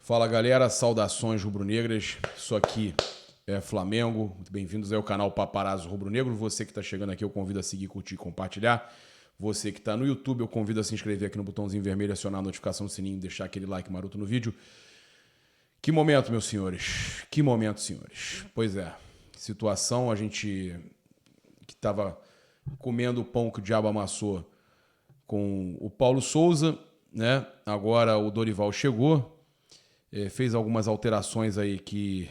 Fala galera, saudações rubro-negras, isso aqui é Flamengo, muito bem-vindos ao canal Paparazzo Rubro-Negro. Você que está chegando aqui eu convido a seguir, curtir e compartilhar. Você que está no YouTube eu convido a se inscrever aqui no botãozinho vermelho, acionar a notificação do sininho, deixar aquele like maroto no vídeo. Que momento, meus senhores, que momento, senhores. Pois é, situação, a gente que estava comendo o pão que o diabo amassou com o Paulo Souza, né? Agora o Dorival chegou. Fez algumas alterações aí que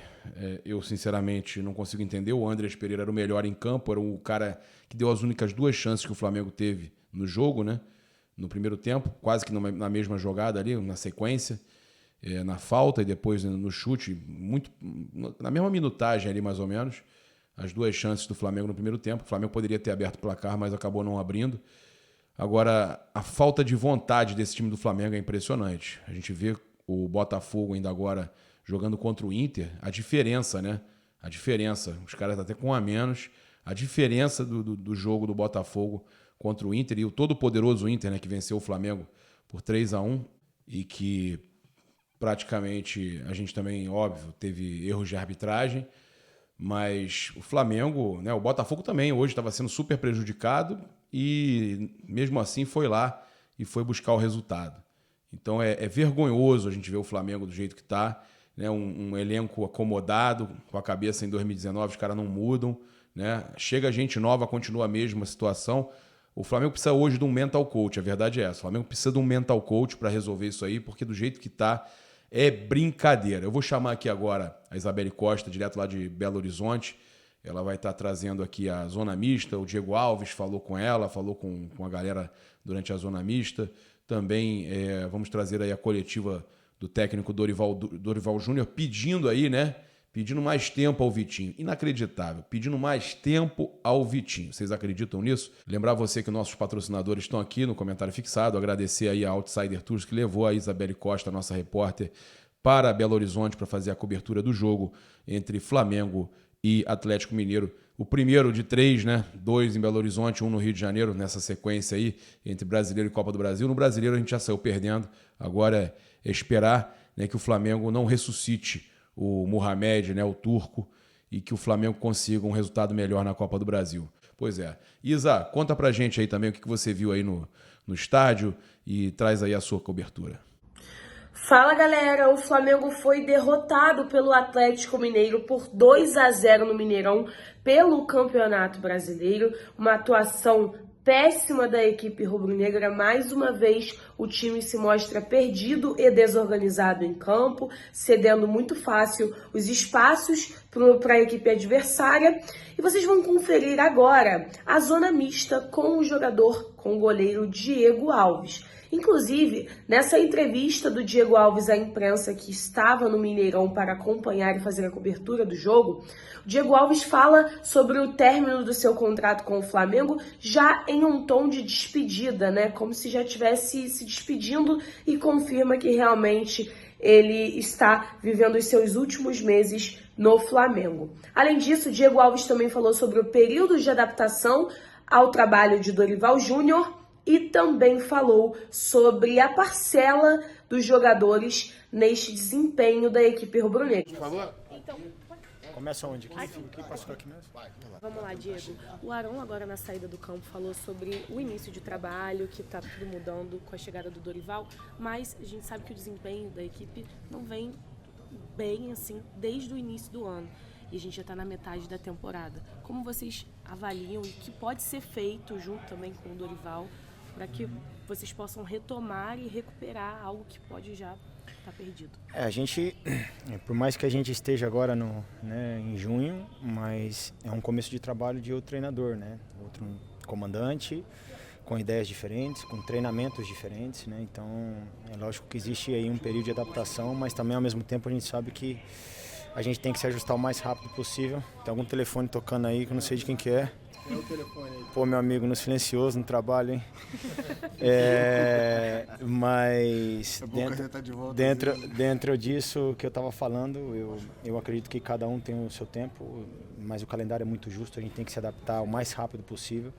eu sinceramente não consigo entender. O Andrés Pereira era o melhor em campo, era o cara que deu as únicas duas chances que o Flamengo teve no jogo, né? No primeiro tempo, quase que na mesma jogada ali, na sequência, na falta e depois no chute, muito na mesma minutagem ali mais ou menos, as duas chances do Flamengo no primeiro tempo. O Flamengo poderia ter aberto o placar, mas acabou não abrindo. Agora, a falta de vontade desse time do Flamengo é impressionante. A gente vê o Botafogo ainda agora jogando contra o Inter, a diferença, né? A diferença, os caras até com um a menos, a diferença do jogo do Botafogo contra o Inter e o todo poderoso Inter, né, que venceu o Flamengo por 3-1 e que praticamente a gente também, óbvio, teve erros de arbitragem, mas o Flamengo, né, o Botafogo também hoje estava sendo super prejudicado e mesmo assim foi lá e foi buscar o resultado. Então é vergonhoso a gente ver o Flamengo do jeito que está, né? Um elenco acomodado, com a cabeça em 2019, os caras não mudam, né? Chega gente nova, continua a mesma situação. O Flamengo precisa hoje de um mental coach, a verdade é essa. O Flamengo precisa de um mental coach para resolver isso aí, porque do jeito que está é brincadeira. Eu vou chamar aqui agora a Isabelle Costa, direto lá de Belo Horizonte. Ela vai estar trazendo aqui a Zona Mista. O Diego Alves falou com ela, falou com a galera durante a Zona Mista. Também vamos trazer aí a coletiva do técnico Dorival Júnior, pedindo aí, né? Pedindo mais tempo ao Vitinho. Inacreditável. Pedindo mais tempo ao Vitinho. Vocês acreditam nisso? Lembrar você que nossos patrocinadores estão aqui no comentário fixado. Agradecer aí a Outsider Tours que levou a Isabelle Costa, nossa repórter, para Belo Horizonte para fazer a cobertura do jogo entre Flamengo e Atlético Mineiro. O primeiro de 3, né? 2 em Belo Horizonte, 1 no Rio de Janeiro, nessa sequência aí, entre Brasileiro e Copa do Brasil. No Brasileiro a gente já saiu perdendo, agora é esperar, né, que o Flamengo não ressuscite o Mohamed, né, o turco, e que o Flamengo consiga um resultado melhor na Copa do Brasil. Pois é. Isa, conta pra gente aí também o que você viu aí no estádio e traz aí a sua cobertura. Fala galera, o Flamengo foi derrotado pelo Atlético Mineiro por 2-0 no Mineirão pelo Campeonato Brasileiro, uma atuação péssima da equipe rubro-negra. Mais uma vez o time se mostra perdido e desorganizado em campo, cedendo muito fácil os espaços para a equipe adversária. E vocês vão conferir agora a zona mista com o goleiro Diego Alves. Inclusive, nessa entrevista do Diego Alves à imprensa que estava no Mineirão para acompanhar e fazer a cobertura do jogo, o Diego Alves fala sobre o término do seu contrato com o Flamengo já em um tom de despedida, né? Como se já estivesse se despedindo, e confirma que realmente ele está vivendo os seus últimos meses no Flamengo. Além disso, o Diego Alves também falou sobre o período de adaptação ao trabalho de Dorival Júnior e também falou sobre a parcela dos jogadores neste desempenho da equipe rubro-negra. Por favor. Então, Começa onde? Aqui passou aqui mesmo? vamos lá, Diego. O Arão, agora na saída do campo, falou sobre o início de trabalho, que tá tudo mudando com a chegada do Dorival, mas a gente sabe que o desempenho da equipe não vem bem assim desde o início do ano. E a gente já está na metade da temporada. Como vocês avaliam e o que pode ser feito junto também com o Dorival para que vocês possam retomar e recuperar algo que pode já estar perdido? A gente, por mais que a gente esteja agora em junho, mas é um começo de trabalho de outro treinador, né? Outro comandante, com ideias diferentes, com treinamentos diferentes, né? Então, é lógico que existe aí um período de adaptação, mas também ao mesmo tempo a gente sabe que a gente tem que se ajustar o mais rápido possível. Tem algum telefone tocando aí que eu não sei de quem que é. É o telefone aí. Pô, meu amigo, no silencioso, no trabalho, hein? Mas dentro disso que eu estava falando, eu acredito que cada um tem o seu tempo, mas o calendário é muito justo, a gente tem que se adaptar o mais rápido possível.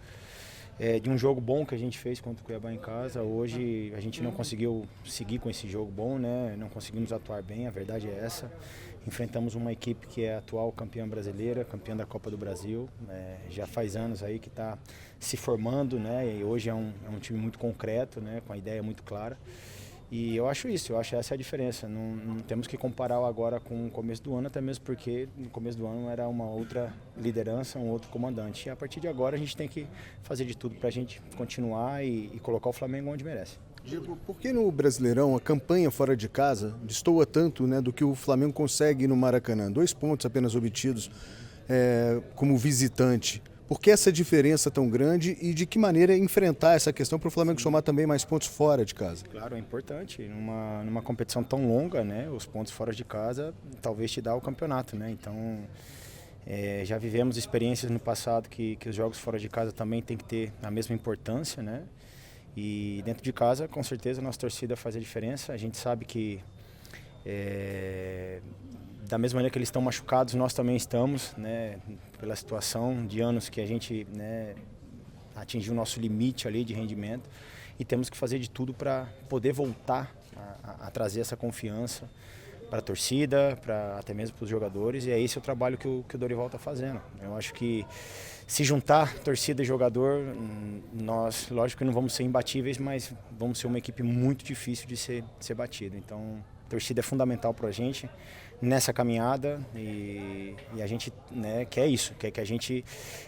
de um jogo bom que a gente fez contra o Cuiabá em casa. Hoje a gente não conseguiu seguir com esse jogo bom, né? Não conseguimos atuar bem, a verdade é essa. Enfrentamos uma equipe que é a atual campeã brasileira, campeã da Copa do Brasil. Já faz anos aí que está se formando, né? E hoje é um time muito concreto, né? Com a ideia muito clara. E eu acho essa é a diferença. Não temos que comparar agora com o começo do ano, até mesmo porque no começo do ano era uma outra liderança, um outro comandante. E a partir de agora a gente tem que fazer de tudo para a gente continuar e colocar o Flamengo onde merece. Diego, por que no Brasileirão a campanha fora de casa destoa tanto, né, do que o Flamengo consegue no Maracanã? 2 pontos apenas obtidos como visitante. Por que essa diferença tão grande e de que maneira enfrentar essa questão para o Flamengo somar também mais pontos fora de casa? Claro, é importante. Numa competição tão longa, né, os pontos fora de casa talvez te dá o campeonato, né? Então, já vivemos experiências no passado que os jogos fora de casa também tem que ter a mesma importância, né? E dentro de casa, com certeza, a nossa torcida faz a diferença. A gente sabe que da mesma maneira que eles estão machucados, nós também estamos, né, pela situação de anos que a gente, né, atingiu o nosso limite ali de rendimento e temos que fazer de tudo para poder voltar a trazer essa confiança para a torcida, até mesmo para os jogadores, e é esse o trabalho que o Dorival está fazendo. Eu acho que se juntar torcida e jogador, nós, lógico que não vamos ser imbatíveis, mas vamos ser uma equipe muito difícil de ser batida. Então, a torcida é fundamental para a gente nessa caminhada e a gente, né, quer isso, quer que a gente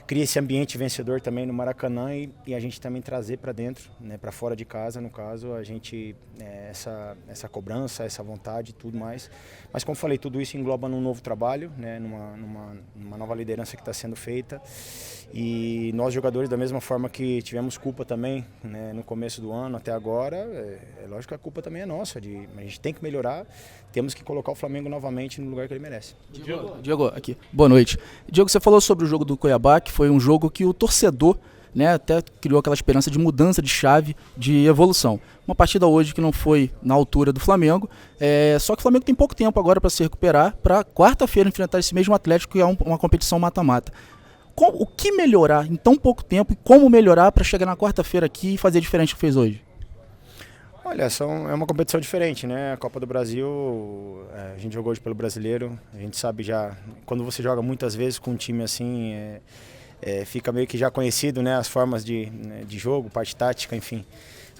crie esse ambiente vencedor também no Maracanã e a gente também trazer para dentro, né, para fora de casa, no caso, a gente, essa cobrança, essa vontade e tudo mais. Mas como falei, tudo isso engloba num novo trabalho, né, numa nova liderança que está sendo feita. E nós jogadores, da mesma forma que tivemos culpa também, né, no começo do ano até agora, é lógico que a culpa também é nossa, a gente tem que melhorar, temos que colocar o Flamengo novamente no lugar que ele merece. Diego, aqui. Boa noite. Diego, você falou sobre o jogo do Cuiabá, que foi um jogo que o torcedor, né, até criou aquela esperança de mudança de chave, de evolução. Uma partida hoje que não foi na altura do Flamengo, só que o Flamengo tem pouco tempo agora para se recuperar, para quarta-feira enfrentar esse mesmo Atlético, que é uma competição mata-mata. O que melhorar em tão pouco tempo e como melhorar para chegar na quarta-feira aqui e fazer diferente do que fez hoje? Olha, é uma competição diferente, né? A Copa do Brasil, a gente jogou hoje pelo Brasileiro, a gente sabe já, quando você joga muitas vezes com um time assim, fica meio que já conhecido, né? As formas de jogo, parte tática, enfim.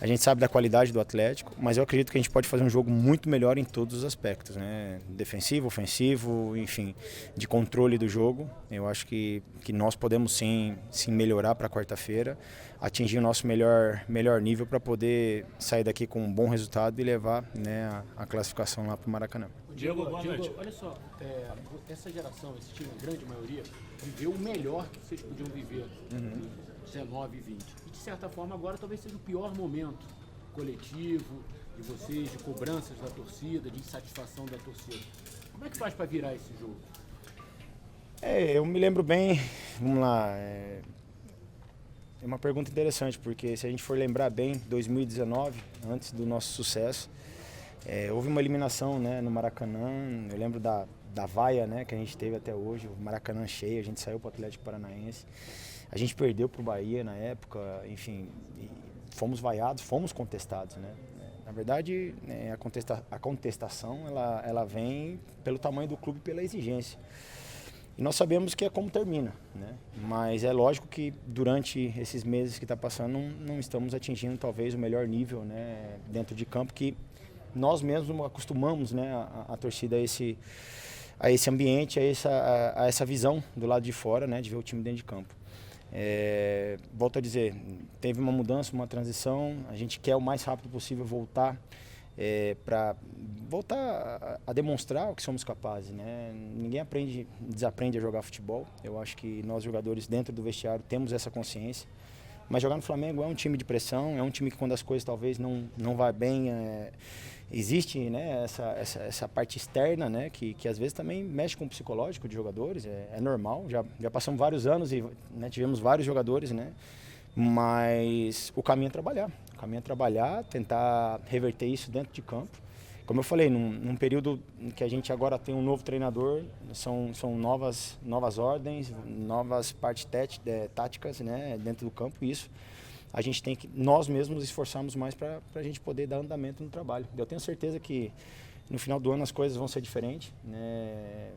A gente sabe da qualidade do Atlético, mas eu acredito que a gente pode fazer um jogo muito melhor em todos os aspectos, né? Defensivo, ofensivo, enfim, de controle do jogo. Eu acho que nós podemos sim melhorar para quarta-feira, atingir o nosso melhor nível para poder sair daqui com um bom resultado e levar, né, a classificação lá para o Maracanã. Diego, olha só, essa geração, esse time, a grande maioria, viveu o melhor que vocês podiam viver em 19 e 20. E de certa forma agora talvez seja o pior momento coletivo de vocês, de cobranças da torcida, de insatisfação da torcida. Como é que faz para virar esse jogo? Eu me lembro bem, vamos lá, é uma pergunta interessante, porque se a gente for lembrar bem, 2019, antes do nosso sucesso, houve uma eliminação, né, no Maracanã. Eu lembro da vaia, né, que a gente teve até hoje, o Maracanã cheio, a gente saiu para o Atlético Paranaense, a gente perdeu para o Bahia na época, enfim, fomos vaiados, fomos contestados, né. Na verdade, a contestação ela vem pelo tamanho do clube e pela exigência. E nós sabemos que é como termina, né? Mas é lógico que durante esses meses que está passando não estamos atingindo talvez o melhor nível, né, dentro de campo, que nós mesmos acostumamos, né, a torcida a esse ambiente, a essa visão do lado de fora, né, de ver o time dentro de campo. Volto a dizer, teve uma mudança, uma transição, a gente quer o mais rápido possível voltar para voltar a demonstrar o que somos capazes, né? Ninguém desaprende a jogar futebol. Eu acho que nós jogadores dentro do vestiário temos essa consciência. Mas jogar no Flamengo é um time de pressão, é um time que quando as coisas talvez não vai bem, existe, né, essa parte externa, né, que às vezes também mexe com o psicológico de jogadores, é normal. Já passamos vários anos e, né, tivemos vários jogadores, né? Mas o caminho é trabalhar, tentar reverter isso dentro de campo. Como eu falei, num período que a gente agora tem um novo treinador, são novas ordens, novas partes táticas, né, dentro do campo. Isso a gente tem que, nós mesmos, esforçarmos mais para a gente poder dar andamento no trabalho. Eu tenho certeza que no final do ano as coisas vão ser diferentes, né?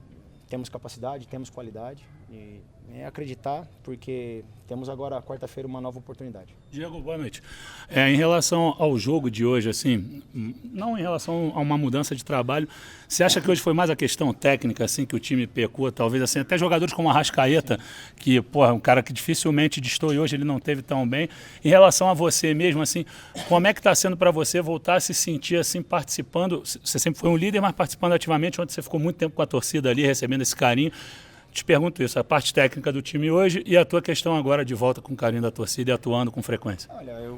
Temos capacidade, temos qualidade e é acreditar, porque temos agora, quarta-feira, uma nova oportunidade. Diego, boa noite. Em relação ao jogo de hoje, assim, não em relação a uma mudança de trabalho, você acha que hoje foi mais a questão técnica, assim, que o time pecou, talvez, assim, até jogadores como a Arrascaeta, que, é um cara que dificilmente destoou, hoje ele não teve tão bem. Em relação a você mesmo, assim, como é que está sendo para você voltar a se sentir, assim, participando? Você sempre foi um líder, mas participando ativamente, onde você ficou muito tempo com a torcida ali, recebendo esse carinho. Te pergunto isso, a parte técnica do time hoje e a tua questão agora de volta com o carinho da torcida e atuando com frequência. Olha,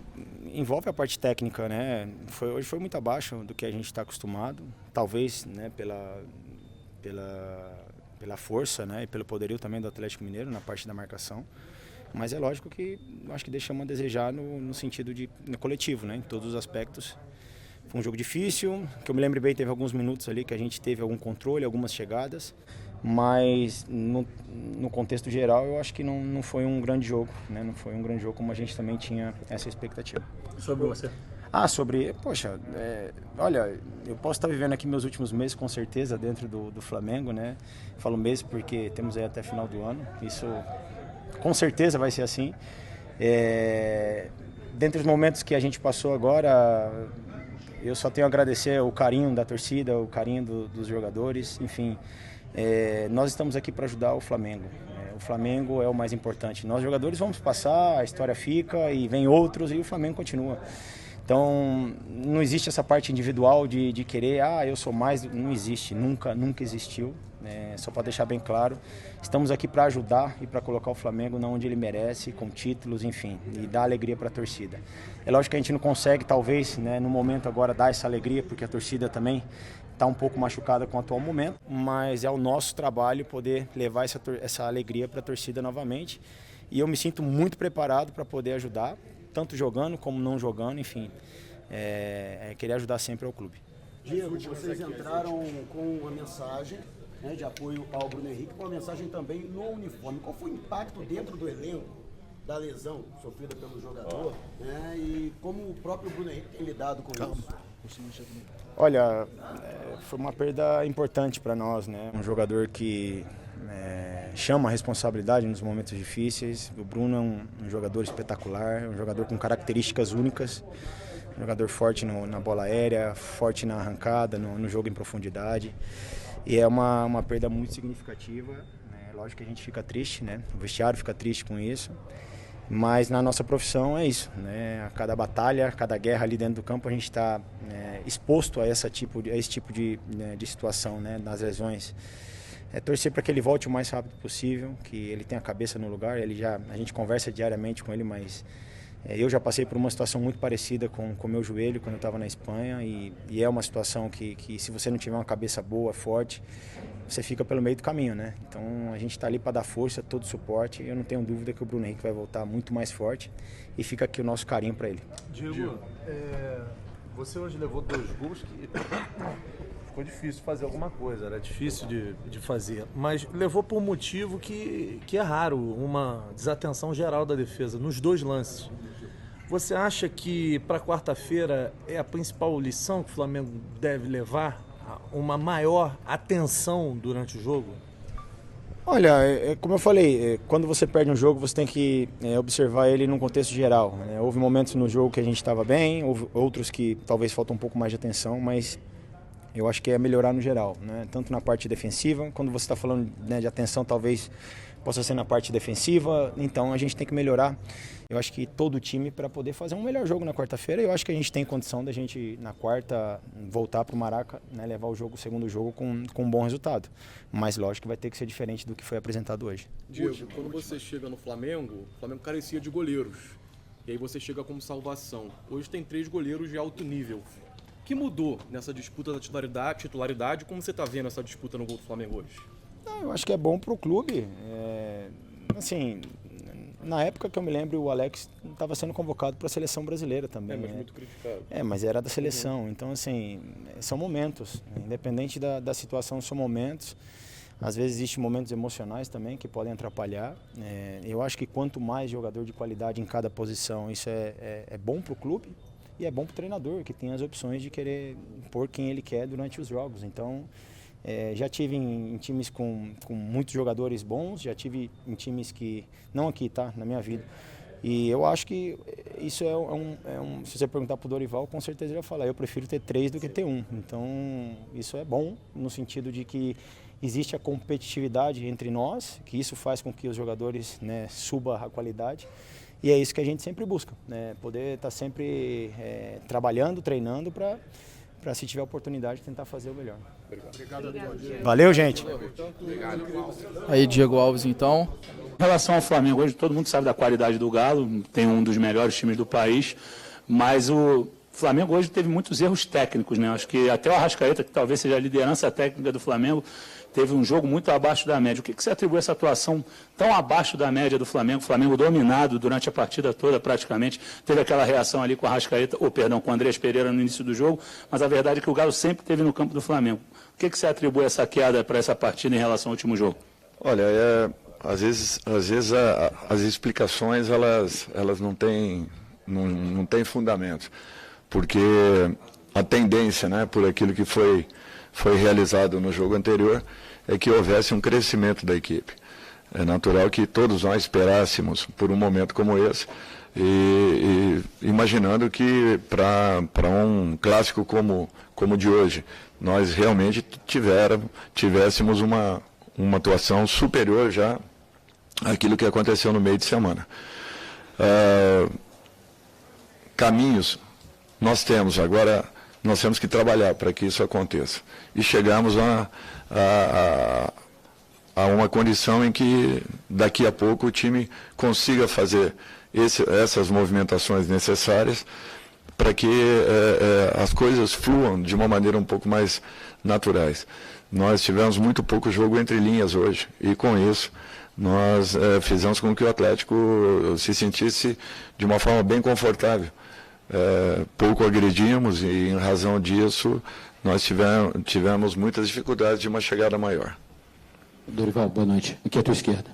envolve a parte técnica, né? Hoje foi muito abaixo do que a gente está acostumado, talvez, né, pela força, né, e pelo poderio também do Atlético Mineiro na parte da marcação. Mas é lógico que acho que deixamos a desejar no sentido no coletivo, né, em todos os aspectos. Foi um jogo difícil, que eu me lembro bem, teve alguns minutos ali que a gente teve algum controle, algumas chegadas. Mas no contexto geral eu acho que não foi um grande jogo, né? Não foi um grande jogo como a gente também tinha essa expectativa. Sobre você? Poxa, olha, eu posso estar vivendo aqui meus últimos meses com certeza dentro do Flamengo, né? Falo meses porque temos aí até final do ano, isso com certeza vai ser assim. Dentre os momentos que a gente passou agora, eu só tenho a agradecer o carinho da torcida, o carinho dos jogadores, enfim. Nós estamos aqui para ajudar o Flamengo. O Flamengo é o mais importante. Nós jogadores vamos passar, a história fica e vem outros e o Flamengo continua. Então não existe essa parte individual de querer, eu sou mais, não existe, nunca existiu. Só para deixar bem claro, estamos aqui para ajudar e para colocar o Flamengo onde ele merece, com títulos, enfim, e dar alegria para a torcida. É lógico que a gente não consegue, talvez, né, no momento agora, dar essa alegria, porque a torcida também está um pouco machucada com o atual momento, mas é o nosso trabalho poder levar essa alegria para a torcida novamente. E eu me sinto muito preparado para poder ajudar, tanto jogando como não jogando, enfim, querer ajudar sempre ao clube. Diego, vocês entraram com uma mensagem, né, de apoio ao Bruno Henrique, com uma mensagem também no uniforme. Qual foi o impacto dentro do elenco da lesão sofrida pelo jogador, né, e como o próprio Bruno Henrique tem lidado com isso? Olha, foi uma perda importante para nós, né? Um jogador que chama a responsabilidade nos momentos difíceis. O Bruno é um jogador espetacular, um jogador com características únicas, um jogador forte na bola aérea, forte na arrancada, no jogo em profundidade. E é uma perda muito significativa, né? Lógico que a gente fica triste, né? O vestiário fica triste com isso. Mas na nossa profissão é isso, né? A cada batalha, a cada guerra ali dentro do campo, a gente está exposto a esse tipo de situação, né? Nas lesões. Torcer para que ele volte o mais rápido possível, que ele tenha a cabeça no lugar. A gente conversa diariamente com ele, mas eu já passei por uma situação muito parecida com o meu joelho quando eu estava na Espanha e é uma situação que se você não tiver uma cabeça boa, forte, você fica pelo meio do caminho, né? Então a gente está ali para dar força, todo suporte, e eu não tenho dúvida que o Bruno Henrique vai voltar muito mais forte e fica aqui o nosso carinho para ele. Diego, você hoje levou 2 gols que ficou difícil fazer alguma coisa, era difícil de fazer, mas levou por um motivo que é raro, uma desatenção geral da defesa nos 2 lances. Você acha que para quarta-feira é a principal lição que o Flamengo deve levar? Uma maior atenção durante o jogo? Olha, como eu falei, quando você perde um jogo, você tem que observar ele num contexto geral. Houve momentos no jogo que a gente estava bem, houve outros que talvez faltam um pouco mais de atenção, mas eu acho que é melhorar no geral, né? Tanto na parte defensiva, quando você está falando, né, de atenção, talvez possa ser na parte defensiva, então a gente tem que melhorar. Eu acho que todo o time para poder fazer um melhor jogo na quarta-feira. Eu acho que a gente tem condição da gente, na quarta, voltar para o Maraca, né, levar o segundo jogo com um bom resultado. Mas lógico que vai ter que ser diferente do que foi apresentado hoje. Diego, quando você chega no Flamengo, o Flamengo carecia de goleiros. E aí você chega como salvação. Hoje tem 3 goleiros de alto nível. O que mudou nessa disputa da titularidade? Como você está vendo essa disputa no gol do Flamengo hoje? Eu acho que é bom para o clube. Assim, na época que eu me lembro, o Alex estava sendo convocado para a seleção brasileira também. Mas muito criticado. Mas era da seleção. Então, assim, são momentos. Independente da situação, são momentos. Às vezes existem momentos emocionais também que podem atrapalhar. Eu acho que quanto mais jogador de qualidade em cada posição, isso é bom para o clube e é bom para o treinador, que tem as opções de querer pôr quem ele quer durante os jogos. Então, já tive em times com muitos jogadores bons, já tive em times que, não aqui, tá, na minha vida. E eu acho que isso se você perguntar para o Dorival, com certeza ele vai falar, eu prefiro ter 3 do que ter 1. Então, isso é bom no sentido de que existe a competitividade entre nós, que isso faz com que os jogadores, né, suba a qualidade. E é isso que a gente sempre busca, né, poder estar sempre trabalhando, treinando para, se tiver oportunidade, tentar fazer o melhor. Obrigado. Valeu, gente. Aí, Diego Alves, então. Em relação ao Flamengo, hoje todo mundo sabe da qualidade do Galo, tem um dos melhores times do país, mas o Flamengo hoje teve muitos erros técnicos, né? Acho que até o Arrascaeta, que talvez seja a liderança técnica do Flamengo, teve um jogo muito abaixo da média. O que você atribui essa atuação tão abaixo da média do Flamengo? O Flamengo dominado durante a partida toda, praticamente. Teve aquela reação ali com o Arrascaeta, com o Andrés Pereira no início do jogo, mas a verdade é que o Galo sempre teve no campo do Flamengo. O que você atribui essa queda para essa partida em relação ao último jogo? Olha, às vezes as explicações elas não têm fundamento, porque a tendência, né, por aquilo que foi realizado no jogo anterior, é que houvesse um crescimento da equipe. É natural que todos nós esperássemos por um momento como esse, e imaginando que para um clássico como o de hoje, nós realmente tivéssemos uma atuação superior já àquilo que aconteceu no meio de semana. Caminhos nós temos, agora nós temos que trabalhar para que isso aconteça. E chegamos a uma condição em que daqui a pouco o time consiga fazer essas movimentações necessárias para que as coisas fluam de uma maneira um pouco mais naturais. Nós tivemos muito pouco jogo entre linhas hoje, e com isso nós fizemos com que o Atlético se sentisse de uma forma bem confortável. Pouco agredimos, e em razão disso nós tivemos muitas dificuldades de uma chegada maior. Dorival, boa noite. Aqui à tua esquerda.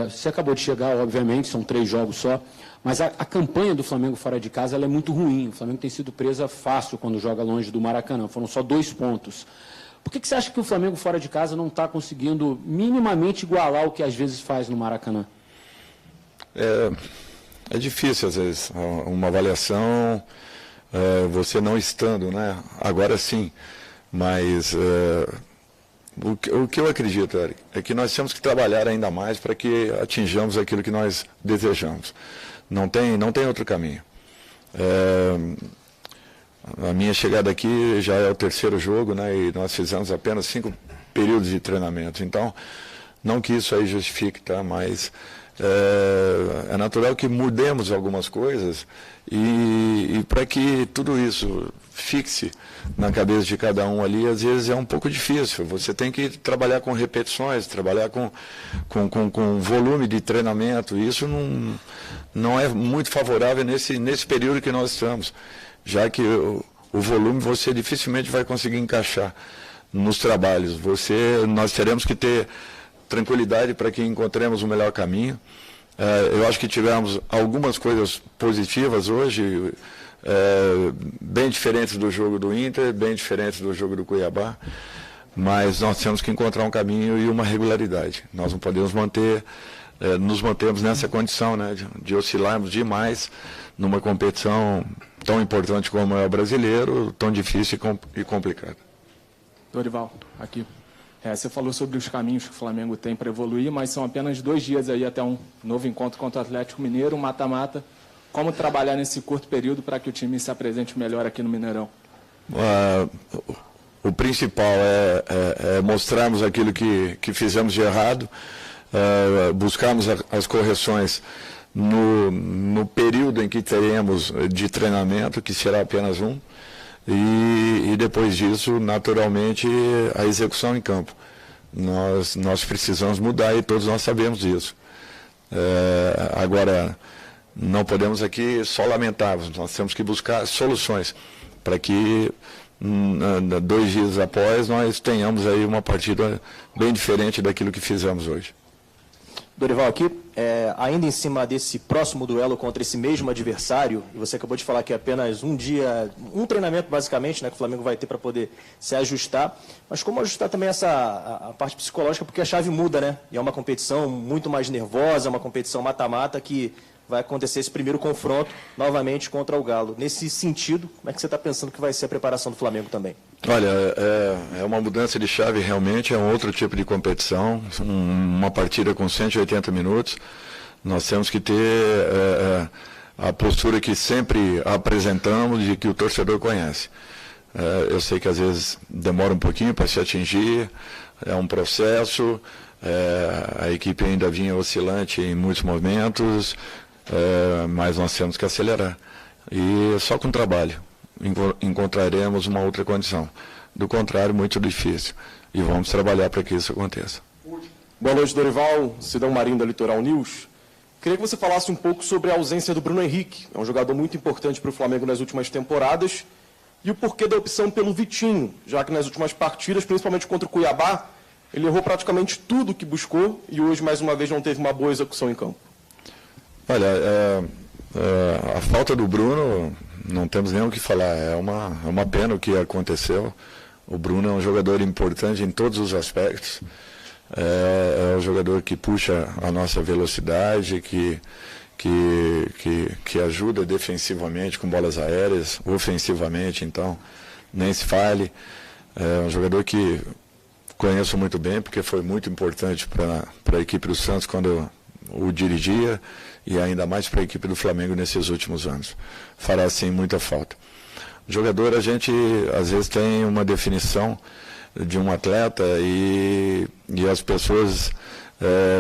Você acabou de chegar, obviamente, são 3 jogos só, mas a campanha do Flamengo fora de casa ela é muito ruim. O Flamengo tem sido presa fácil quando joga longe do Maracanã. Foram só 2 pontos. Por que você acha que o Flamengo fora de casa não está conseguindo minimamente igualar o que às vezes faz no Maracanã? É difícil, às vezes, uma avaliação, você não estando, né? Agora sim, mas o que eu acredito, Eric, é que nós temos que trabalhar ainda mais para que atinjamos aquilo que nós desejamos. Não tem outro caminho. A minha chegada aqui já é o 3º jogo, né? E nós fizemos apenas 5 períodos de treinamento. Então, não que isso aí justifique, tá? Mas é natural que mudemos algumas coisas e para que tudo isso fixe na cabeça de cada um ali, às vezes é um pouco difícil. Você tem que trabalhar com repetições, trabalhar com volume de treinamento, e isso não é muito favorável nesse período que nós estamos, já que o volume você dificilmente vai conseguir encaixar nos trabalhos. Nós teremos que ter tranquilidade para que encontremos o melhor caminho. Eu acho que tivemos algumas coisas positivas hoje, bem diferentes do jogo do Inter, bem diferentes do jogo do Cuiabá, mas nós temos que encontrar um caminho e uma regularidade. Nós não podemos nos mantermos nessa condição, né, de oscilarmos demais numa competição tão importante como é o brasileiro, tão difícil e complicada. Dorival, aqui. Você falou sobre os caminhos que o Flamengo tem para evoluir, mas são apenas 2 dias aí até um novo encontro contra o Atlético Mineiro, um mata-mata. Como trabalhar nesse curto período para que o time se apresente melhor aqui no Mineirão? O principal é mostrarmos aquilo que fizemos de errado, buscarmos as correções no período em que teremos de treinamento, que será apenas um. E depois disso, naturalmente, a execução em campo. Nós precisamos mudar e todos nós sabemos disso. Agora, não podemos aqui só lamentarmos, nós temos que buscar soluções para que 2 dias após, nós tenhamos aí uma partida bem diferente daquilo que fizemos hoje. Dorival, aqui, ainda em cima desse próximo duelo contra esse mesmo adversário, e você acabou de falar que é apenas um dia, um treinamento basicamente, né, que o Flamengo vai ter para poder se ajustar, mas como ajustar também a parte psicológica, porque a chave muda, né? E é uma competição muito mais nervosa, uma competição mata-mata que vai acontecer esse primeiro confronto novamente contra o Galo. Nesse sentido, como é que você está pensando que vai ser a preparação do Flamengo também? Olha, é uma mudança de chave realmente, é um outro tipo de competição, uma partida com 180 minutos. Nós temos que ter a postura que sempre apresentamos e que o torcedor conhece. Eu sei que às vezes demora um pouquinho para se atingir, é um processo, a equipe ainda vinha oscilante em muitos momentos, mas nós temos que acelerar. E só com trabalho encontraremos uma outra condição. Do contrário, muito difícil. E vamos trabalhar para que isso aconteça. Boa noite, Dorival. Cidão Marinho da Litoral News. Queria que você falasse um pouco sobre a ausência do Bruno Henrique. É um jogador muito importante para o Flamengo nas últimas temporadas. E o porquê da opção pelo Vitinho, já que nas últimas partidas, principalmente contra o Cuiabá, ele errou praticamente tudo que buscou e hoje, mais uma vez, não teve uma boa execução em campo. Olha, a falta do Bruno, não temos nem o que falar, é uma pena o que aconteceu. O Bruno é um jogador importante em todos os aspectos, é um jogador que puxa a nossa velocidade, que ajuda defensivamente com bolas aéreas, ofensivamente, então, nem se fale. É um jogador que conheço muito bem, porque foi muito importante para a equipe do Santos quando o dirigia, e ainda mais para a equipe do Flamengo nesses últimos anos. Fará, sim, muita falta. O jogador, a gente, às vezes, tem uma definição de um atleta e as pessoas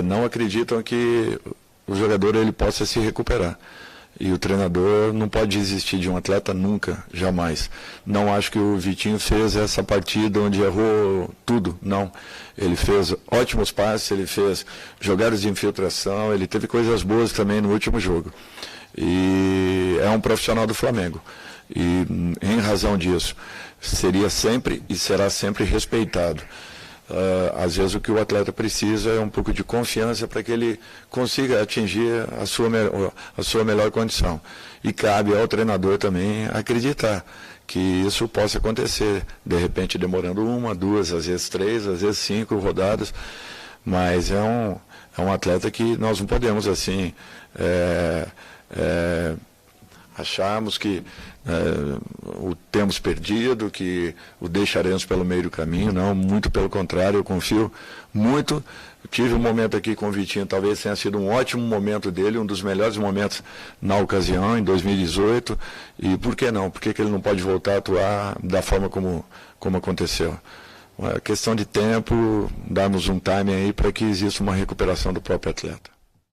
não acreditam que o jogador ele possa se recuperar. E o treinador não pode desistir de um atleta nunca, jamais. Não acho que o Vitinho fez essa partida onde errou tudo, não. Ele fez ótimos passes, ele fez jogadas de infiltração, ele teve coisas boas também no último jogo. E é um profissional do Flamengo. E em razão disso, seria sempre e será sempre respeitado. Às vezes o que o atleta precisa é um pouco de confiança para que ele consiga atingir a sua melhor condição. E cabe ao treinador também acreditar que isso possa acontecer, de repente demorando 1, 2, às vezes 3, às vezes 5 rodadas, mas é um atleta que nós não podemos assim acharmos que o temos perdido, que o deixaremos pelo meio do caminho. Não, muito pelo contrário, eu confio muito. Tive um momento aqui com o Vitinho, talvez tenha sido um ótimo momento dele, um dos melhores momentos na ocasião, em 2018, e por que não? Por que ele não pode voltar a atuar da forma como aconteceu? É questão de tempo, darmos um time aí para que exista uma recuperação do próprio atleta.